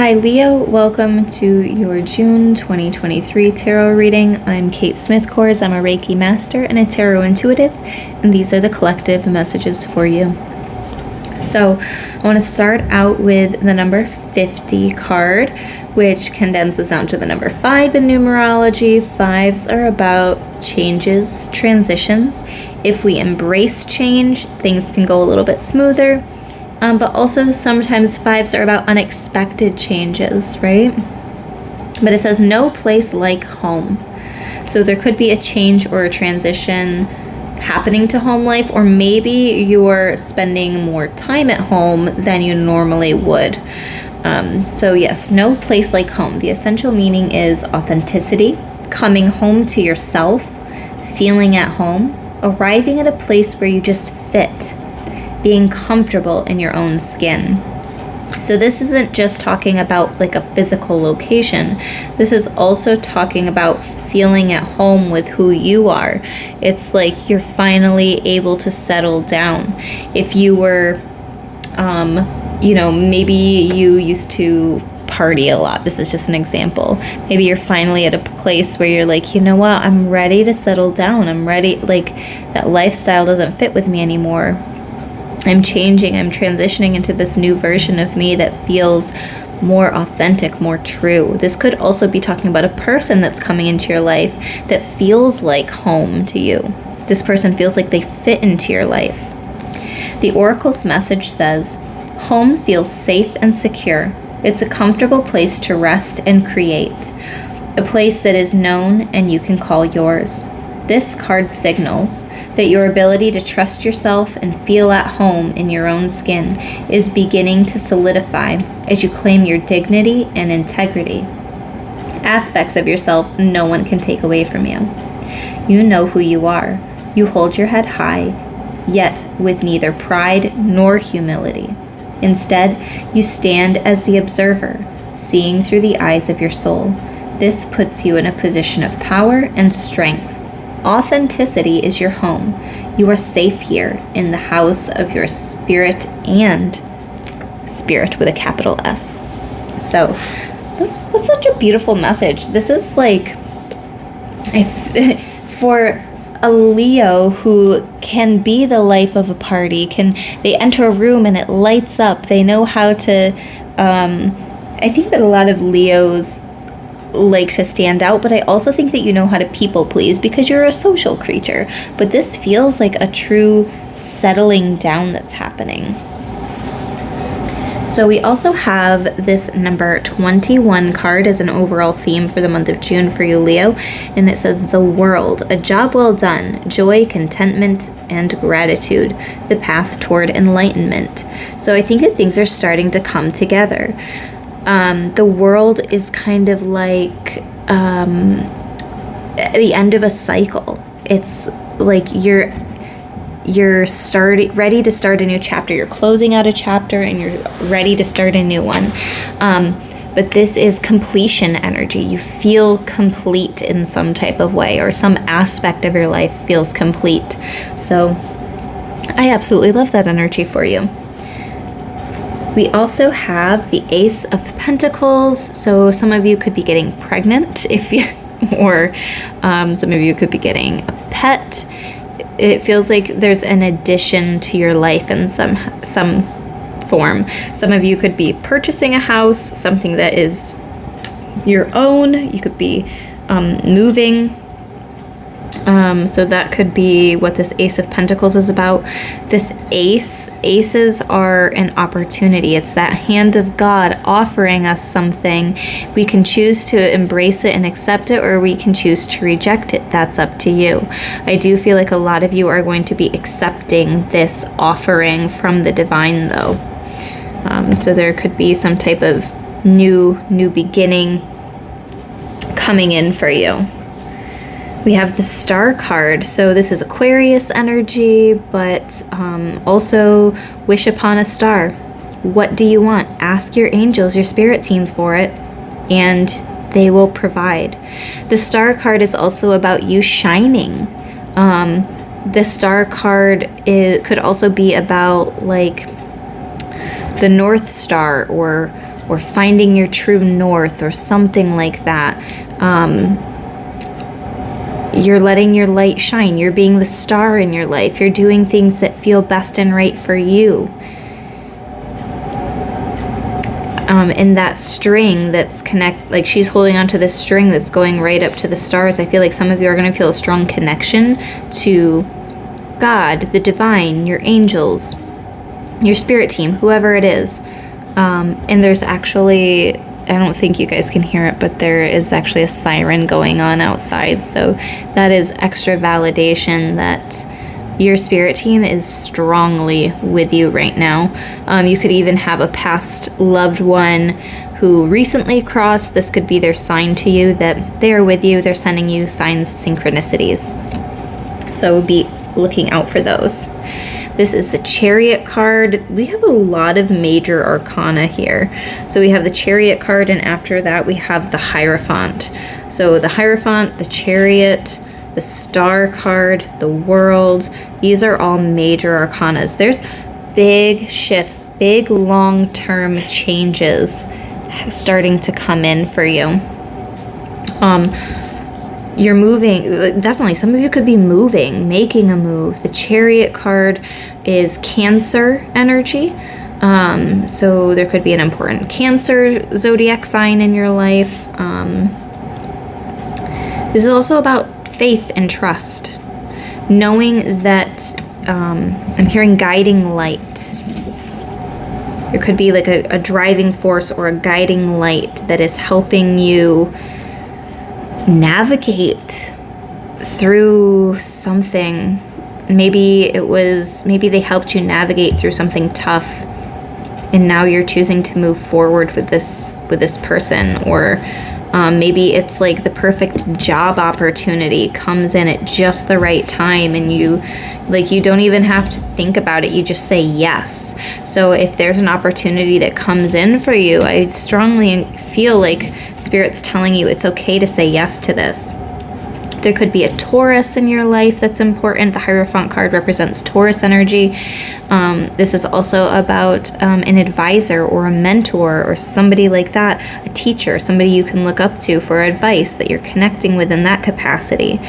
Hi Leo, welcome to your June 2023 tarot reading. I'm Kate Smith-Kors. I'm a Reiki master and a tarot intuitive, and these are the collective messages for you. So I want to start out with the number 50 card, which condenses down to the number 5 in numerology. Fives are about changes, transitions. If we embrace change, things can go a little bit smoother. But also sometimes fives are about unexpected changes, right? But it says no place like home. So there could be a change or a transition happening to home life, or maybe you're spending more time at home than you normally would. So yes, no place like home. The essential meaning is authenticity, coming home to yourself, feeling at home, arriving at a place where you just fit, being comfortable in your own skin. So this isn't just talking about like a physical location. This is also talking about feeling at home with who you are. It's like you're finally able to settle down. If you were, maybe you used to party a lot. This is just an example. Maybe you're finally at a place where you're like, you know what, I'm ready to settle down. I'm ready, like that lifestyle doesn't fit with me anymore. I'm changing, I'm transitioning into this new version of me that feels more authentic, more true. This could also be talking about a person that's coming into your life that feels like home to you. This person feels like they fit into your life. The Oracle's message says, home feels safe and secure. It's a comfortable place to rest and create. A place that is known and you can call yours. This card signals that your ability to trust yourself and feel at home in your own skin is beginning to solidify as you claim your dignity and integrity. Aspects of yourself no one can take away from you. You know who you are. You hold your head high, yet with neither pride nor humility. Instead, you stand as the observer, seeing through the eyes of your soul. This puts you in a position of power and strength. Authenticity is your home. You are safe here in the house of your spirit, and spirit with a capital S. So that's such a beautiful message. This is like, for a Leo who can be the life of a party, they enter a room and it lights up. They know how to, I think that a lot of Leos like to stand out, but I also think that you know how to people please because you're a social creature. But this feels like a true settling down that's happening. So we also have this number 21 card as an overall theme for the month of June for you, Leo, and it says the world, a job well done, joy, contentment, and gratitude, the path toward enlightenment. So I think that things are starting to come together. The world is kind of like the end of a cycle. It's like you're ready to start a new chapter. You're closing out a chapter and you're ready to start a new one. But this is completion energy. You feel complete in some type of way, or some aspect of your life feels complete. So I absolutely love that energy for you. We also have the Ace of Pentacles. So some of you could be getting pregnant or some of you could be getting a pet. It feels like there's an addition to your life in some form. Some of you could be purchasing a house, something that is your own. You could be moving. So that could be what this Ace of Pentacles is about. This aces are an opportunity. It's that hand of God offering us something. We can choose to embrace it and accept it, or we can choose to reject it. That's up to you. I do feel like a lot of you are going to be accepting this offering from the divine, though. So there could be some type of new beginning coming in for you. We have the Star card. So this is Aquarius energy, but also wish upon a star. What do you want? Ask your angels, your spirit team for it, and they will provide. The Star card is also about you shining. The Star card could also be about like the North Star or or finding your true north or something like that. You're letting your light shine. You're being the star in your life. You're doing things that feel best and right for you. And that string that's like she's holding onto this string that's going right up to the stars. I feel like some of you are going to feel a strong connection to God, the divine, your angels, your spirit team, whoever it is. And there's actually, I don't think you guys can hear it, but there is actually a siren going on outside. So that is extra validation that your spirit team is strongly with you right now. You could even have a past loved one who recently crossed. This could be their sign to you that they are with you. They're sending you signs, synchronicities. So be looking out for those. This is the Chariot card. We have a lot of major arcana here. So we have the Chariot card, and after that we have the Hierophant. So the Hierophant, the Chariot, the Star card, the World, these are all major arcanas. There's big shifts, big long-term changes starting to come in for you. You're moving, definitely some of you could be moving, making a move. The Chariot card is Cancer energy. So there could be an important Cancer zodiac sign in your life. This is also about faith and trust. Knowing that, I'm hearing guiding light. There could be like a driving force or a guiding light that is helping you navigate through something. Maybe they helped you navigate through something tough, and now you're choosing to move forward with this person. Or maybe it's like the perfect job opportunity comes in at just the right time, and you don't even have to think about it, you just say yes. So if there's an opportunity that comes in for you, I strongly feel like Spirit's telling you it's okay to say yes to this. There could be a Taurus in your life that's important. The Hierophant card represents Taurus energy. This is also about an advisor or a mentor or somebody like that, a teacher, somebody you can look up to for advice that you're connecting with in that capacity.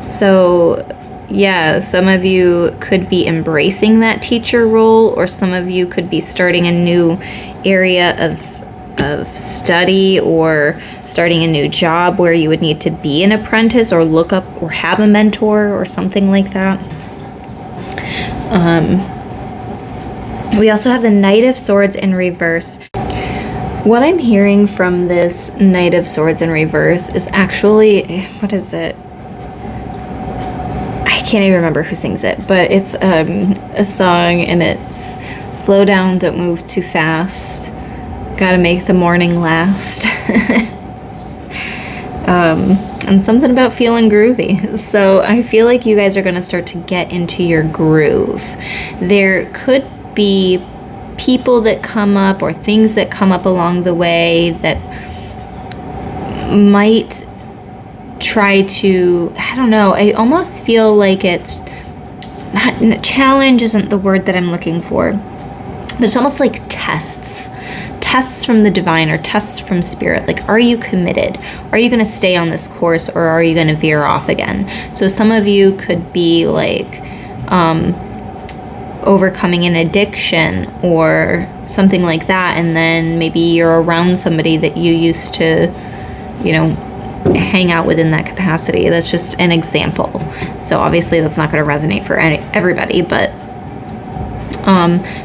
So yeah, some of you could be embracing that teacher role, or some of you could be starting a new area of study or starting a new job where you would need to be an apprentice or look up or have a mentor or something like that. We also have the Knight of Swords in reverse. What I'm hearing from this Knight of Swords in reverse is actually, what is it? I can't even remember who sings it, but it's a song, and it's slow down, don't move too fast. Gotta make the morning last. And something about feeling groovy. So I feel like you guys are going to start to get into your groove. There could be people that come up or things that come up along the way that might try to, I don't know, I almost feel like it's not, challenge isn't the word that I'm looking for, but it's almost like tests from the divine or tests from Spirit. Like, are you committed? Are you going to stay on this course, or are you going to veer off again? So some of you could be like overcoming an addiction or something like that, and then maybe you're around somebody that you used to, hang out with in that capacity. That's just an example. So obviously that's not going to resonate for everybody, but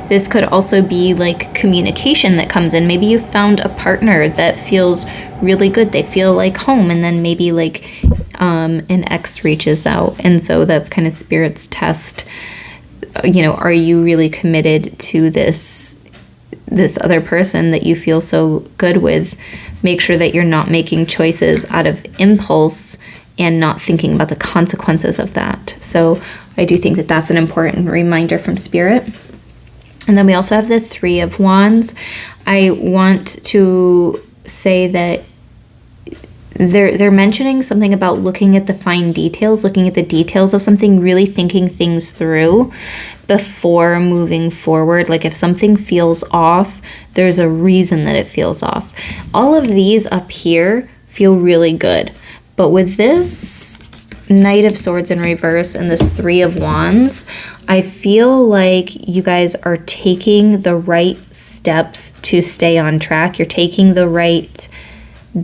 this could also be like communication that comes in. Maybe you found a partner that feels really good. They feel like home, and then maybe like an ex reaches out, and so that's kind of Spirit's test. Are you really committed to this other person that you feel so good with? Make sure that you're not making choices out of impulse and not thinking about the consequences of that. So I do think that that's an important reminder from Spirit. And then we also have the Three of Wands. I want to say that they're mentioning something about looking at the fine details, looking at the details of something, really thinking things through. before moving forward. Like if something feels off, there's a reason that it feels off. All of these up here feel really good. But with this Knight of Swords in reverse and this Three of Wands, I feel like you guys are taking the right steps to stay on track. You're taking the right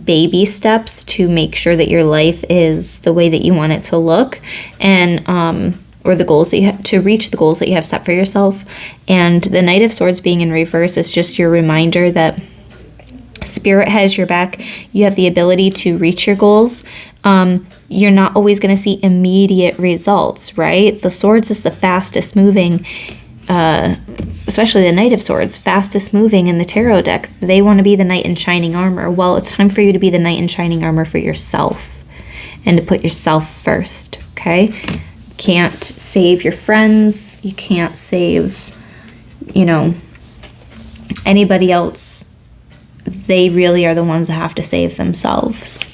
baby steps to make sure that your life is the way that you want it to look, and or the goals that you have to reach, the goals that you have set for yourself. And the Knight of Swords being in reverse is just your reminder that Spirit has your back. You have the ability to reach your goals. You're not always going to see immediate results, right? The Swords is the fastest moving, especially the Knight of Swords, fastest moving in the tarot deck. They want to be the knight in shining armor. Well, it's time for you to be the knight in shining armor for yourself and to put yourself first, okay? You can't save your friends. You can't save, anybody else. They really are the ones that have to save themselves.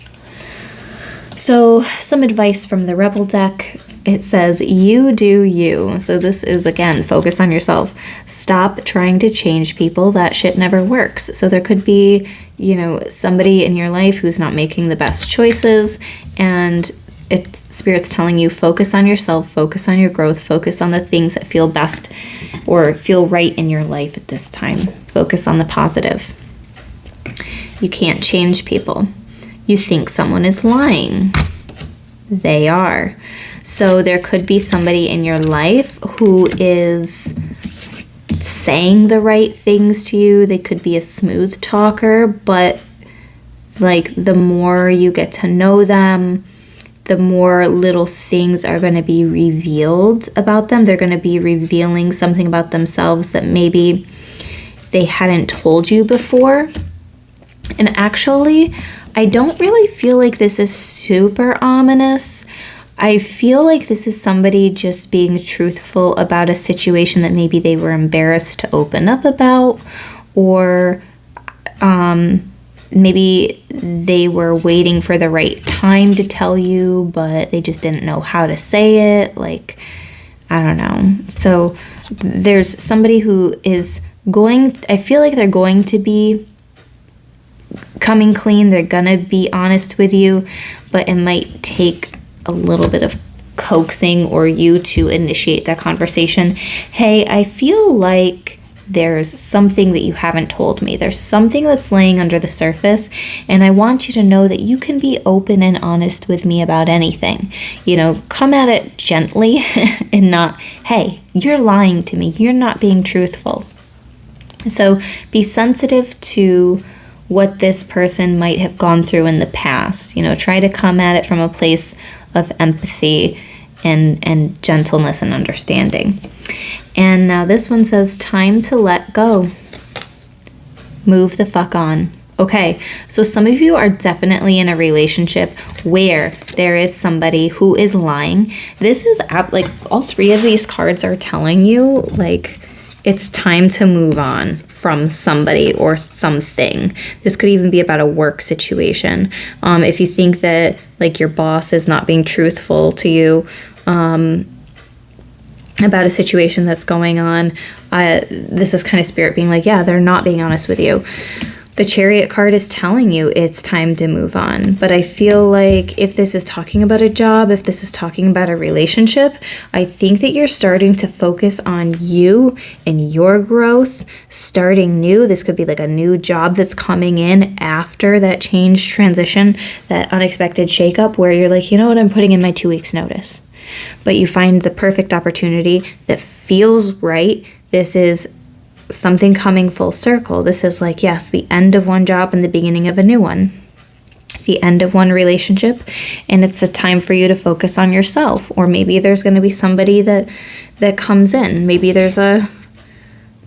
So some advice from the Rebel deck. It says, you do you. So this is, again, focus on yourself. Stop trying to change people. That shit never works. So there could be, somebody in your life who's not making the best choices, and Spirit's telling you, focus on yourself, focus on your growth, focus on the things that feel best or feel right in your life at this time. Focus on the positive. You can't change people. You think someone is lying. They are. So there could be somebody in your life who is saying the right things to you. They could be a smooth talker, but like the more you get to know them, the more little things are going to be revealed about them. They're going to be revealing something about themselves that maybe they hadn't told you before. And actually, I don't really feel like this is super ominous. I feel like this is somebody just being truthful about a situation that maybe they were embarrassed to open up about, or maybe they were waiting for the right time to tell you, but they just didn't know how to say it. Like, I don't know. So there's somebody who is I feel like they're going to be coming clean. They're gonna be honest with you, but it might take a little bit of coaxing or you to initiate that conversation. Hey, I feel like there's something that you haven't told me. There's something that's laying under the surface, and I want you to know that you can be open and honest with me about anything. Come at it gently and not, hey, you're lying to me. You're not being truthful. So be sensitive to what this person might have gone through in the past. Try to come at it from a place of empathy and gentleness and understanding. And now this one says, time to let go. Move the fuck on. Okay, so some of you are definitely in a relationship where there is somebody who is lying. This is like all three of these cards are telling you, like, it's time to move on from somebody or something. This could even be about a work situation. If you think that like your boss is not being truthful to you about a situation that's going on, this is kind of Spirit being like, yeah, they're not being honest with you. The Chariot card is telling you it's time to move on. But I feel like if this is talking about a job, if this is talking about a relationship, I think that you're starting to focus on you and your growth, starting new. This could be like a new job that's coming in after that change, transition, that unexpected shakeup where you're like, I'm putting in my 2 weeks notice. But you find the perfect opportunity that feels right. This is something coming full circle. This is like, yes, the end of one job and the beginning of a new one. The end of one relationship, and it's a time for you to focus on yourself. Or maybe there's going to be somebody that comes in. Maybe there's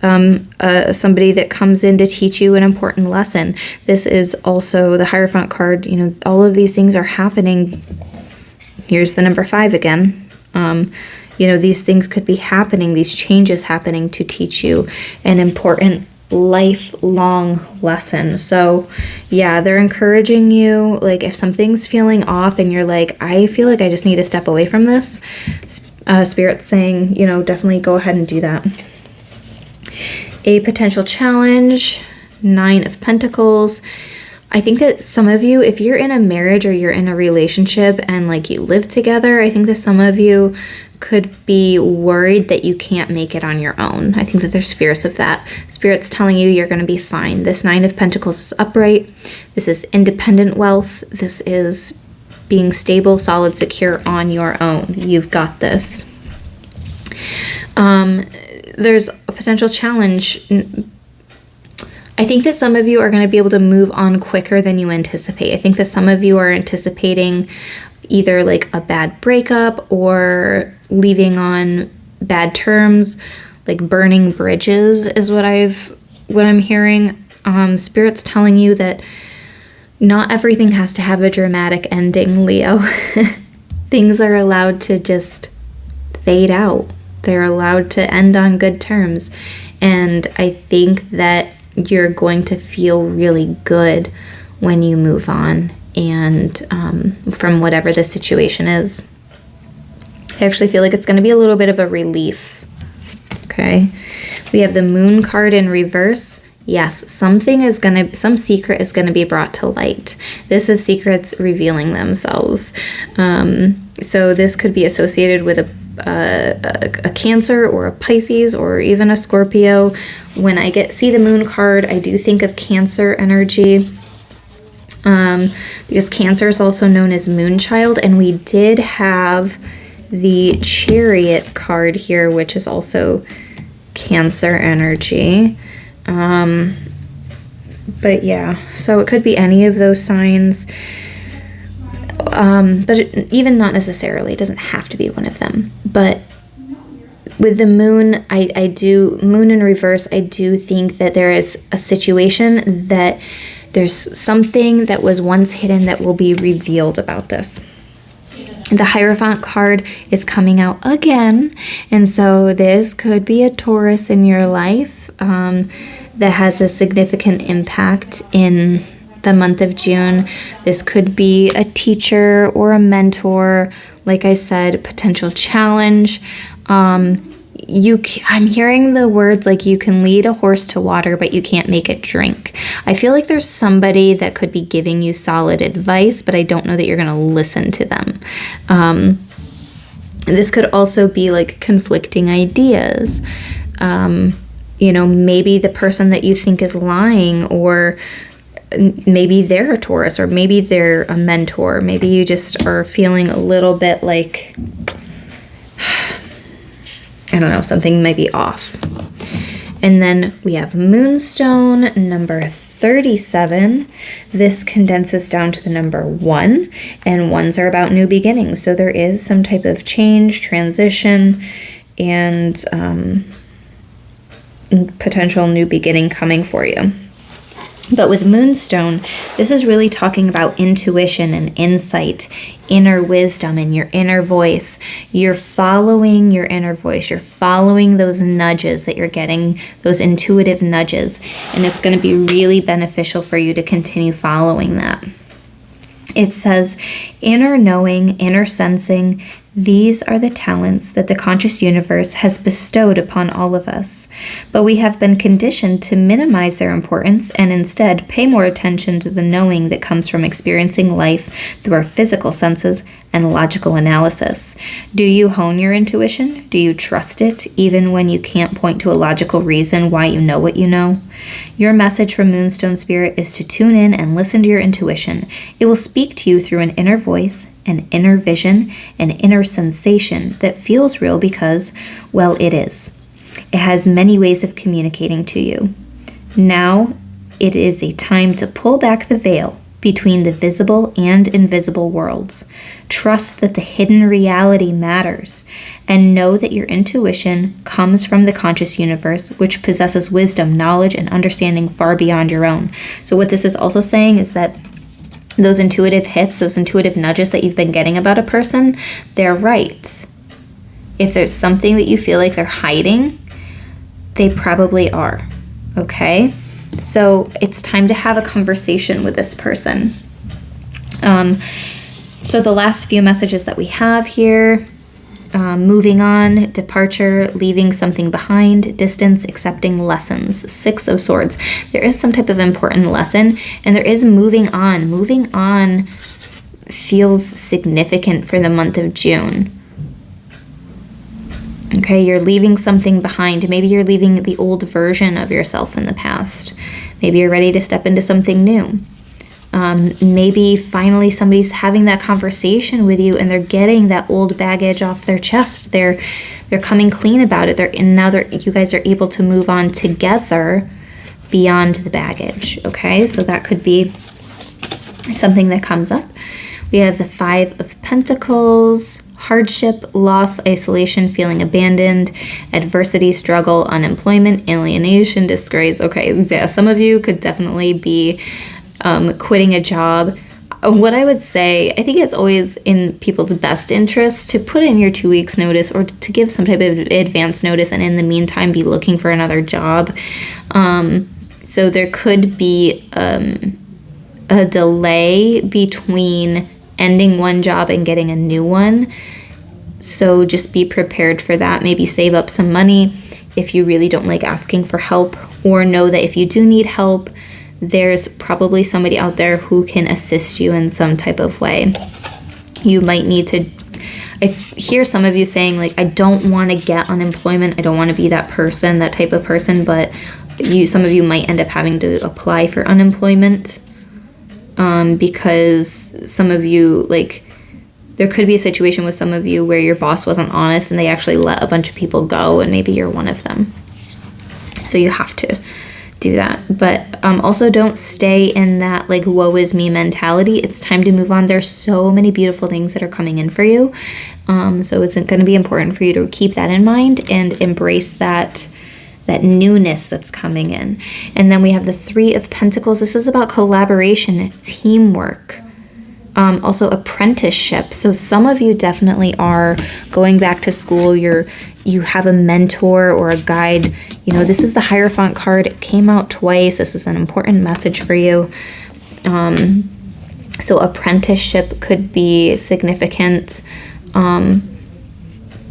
somebody that comes in to teach you an important lesson. This is also the Hierophant card. All of these things are happening. Here's the number 5 again. These things could be happening, these changes happening to teach you an important lifelong lesson. So yeah, they're encouraging you. Like if something's feeling off and you're like, I feel like I just need to step away from this, Spirit's saying, you know, definitely go ahead and do that. A potential challenge, 9 of Pentacles. I think that some of you, if you're in a marriage or you're in a relationship and like you live together, I think that some of you could be worried that you can't make it on your own. I think that there's fears of that. Spirit's telling you you're going to be fine. This 9 of Pentacles is upright. This is independent wealth. This is being stable, solid, secure on your own. You've got this. There's a potential challenge. I think that some of you are going to be able to move on quicker than you anticipate. I think that some of you are anticipating either like a bad breakup or leaving on bad terms, like burning bridges is what I'm hearing. Spirit's telling you that not everything has to have a dramatic ending, Leo. Things are allowed to just fade out. They're allowed to end on good terms. And I think that you're going to feel really good when you move on and from whatever the situation is. I actually feel like it's going to be a little bit of a relief. Okay. We have the Moon card in reverse. Yes, some secret is going to be brought to light. This is secrets revealing themselves. So this could be associated with a Cancer or a Pisces or even a Scorpio. When I see the Moon card, I do think of Cancer energy. Because Cancer is also known as Moonchild, and we did have the Chariot card here, which is also Cancer energy. But yeah, so it could be any of those signs. But even not necessarily, it doesn't have to be one of them. But with the Moon, Moon in reverse, I do think that there is a situation that there's something that was once hidden that will be revealed about this. The Hierophant card is coming out again. And so this could be a Taurus in your life that has a significant impact in the month of June. This could be a teacher or a mentor. Like I said, potential challenge. I'm hearing the words like you can lead a horse to water, but you can't make it drink. I feel like there's somebody that could be giving you solid advice, but I don't know that you're going to listen to them. This could also be like conflicting ideas. Maybe the person that you think is lying, or maybe they're a Taurus, or maybe they're a mentor. Maybe you just are feeling a little bit like, I don't know, something might be off. And then we have Moonstone number 37. This condenses down to the number 1, and 1s are about new beginnings. So there is some type of change, transition, and potential new beginning coming for you. But with Moonstone, this is really talking about intuition and insight, inner wisdom, and your inner voice. You're following your inner voice. You're following those nudges that you're getting, those intuitive nudges. And it's going to be really beneficial for you to continue following that. It says, inner knowing, inner sensing, these are the talents that the conscious universe has bestowed upon all of us, but we have been conditioned to minimize their importance and instead pay more attention to the knowing that comes from experiencing life through our physical senses and logical analysis. Do you hone your intuition? Do you trust it, even when you can't point to a logical reason why you know what you know? Your message from Moonstone Spirit is to tune in and listen to your intuition. It will speak to you through an inner voice, an inner vision, an inner sensation that feels real because, well, it is. It has many ways of communicating to you. Now, it is a time to pull back the veil between the visible and invisible worlds. Trust that the hidden reality matters, and know that your intuition comes from the conscious universe, which possesses wisdom, knowledge, and understanding far beyond your own. So what this is also saying is that those intuitive hits, those intuitive nudges that you've been getting about a person, they're right. If there's something that you feel like they're hiding, they probably are, okay? So it's time to have a conversation with this person. So the last few messages that we have here, moving on, departure, leaving something behind, distance, accepting lessons. 6 of Swords. There is some type of important lesson, and there is moving on. Moving on feels significant for the month of June. Okay, you're leaving something behind. Maybe you're leaving the old version of yourself in the past. Maybe you're ready to step into something new. Maybe finally somebody's having that conversation with you and they're getting that old baggage off their chest. They're coming clean about it. You guys are able to move on together beyond the baggage. Okay, so that could be something that comes up. We have the 5 of Pentacles, hardship, loss, isolation, feeling abandoned, adversity, struggle, unemployment, alienation, disgrace. Okay, yeah, some of you could definitely be quitting a job. What I would say, I think it's always in people's best interest to put in your 2 weeks notice or to give some type of advance notice, and in the meantime be looking for another job. So there could be a delay between ending one job and getting a new one. So just be prepared for that. Maybe save up some money if you really don't like asking for help, or know that if you do need help, there's probably somebody out there who can assist you in some type of way. You might need to, I hear some of you saying like, I don't want to get unemployment. I don't want to be that person, that type of person, but some of you might end up having to apply for unemployment because some of you, like, there could be a situation with some of you where your boss wasn't honest and they actually let a bunch of people go, and maybe you're one of them. So you have to do that. But also don't stay in that like woe is me mentality. It's time to move on. There's so many beautiful things that are coming in for you. So it's going to be important for you to keep that in mind and embrace that newness that's coming in. And then we have the 3 of Pentacles. This is about collaboration, teamwork, also apprenticeship. So some of you definitely are going back to school. You have a mentor or a guide. You know, this is the Hierophant card. It came out twice. This is an important message for you. So apprenticeship could be significant.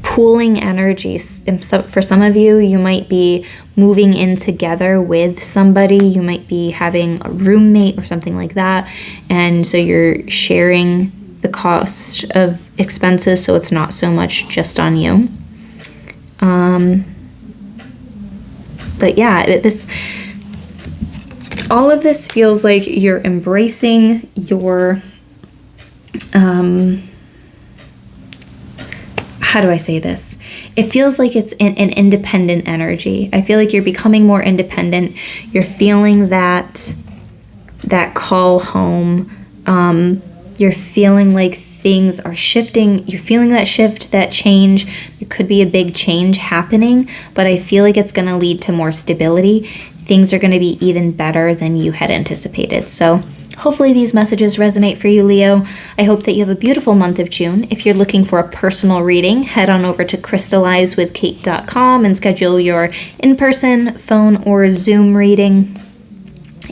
Pooling energies. For some of you, you might be moving in together with somebody. You might be having a roommate or something like that. And so you're sharing the cost of expenses, so it's not so much just on you. But yeah, all of this feels like you're embracing your, how do I say this? It feels like it's an independent energy. I feel like you're becoming more independent. You're feeling that call home. You're feeling like things are shifting. You're feeling that shift, that change. It could be a big change happening, but I feel like it's going to lead to more stability. Things are going to be even better than you had anticipated. So hopefully these messages resonate for you, Leo. I hope that you have a beautiful month of June. If you're looking for a personal reading, head on over to crystallizewithkate.com and schedule your in-person, phone, or Zoom reading.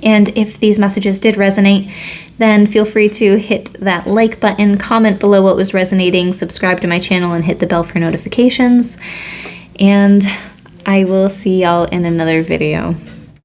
And if these messages did resonate, then feel free to hit that like button, comment below what was resonating, subscribe to my channel, and hit the bell for notifications. And I will see y'all in another video.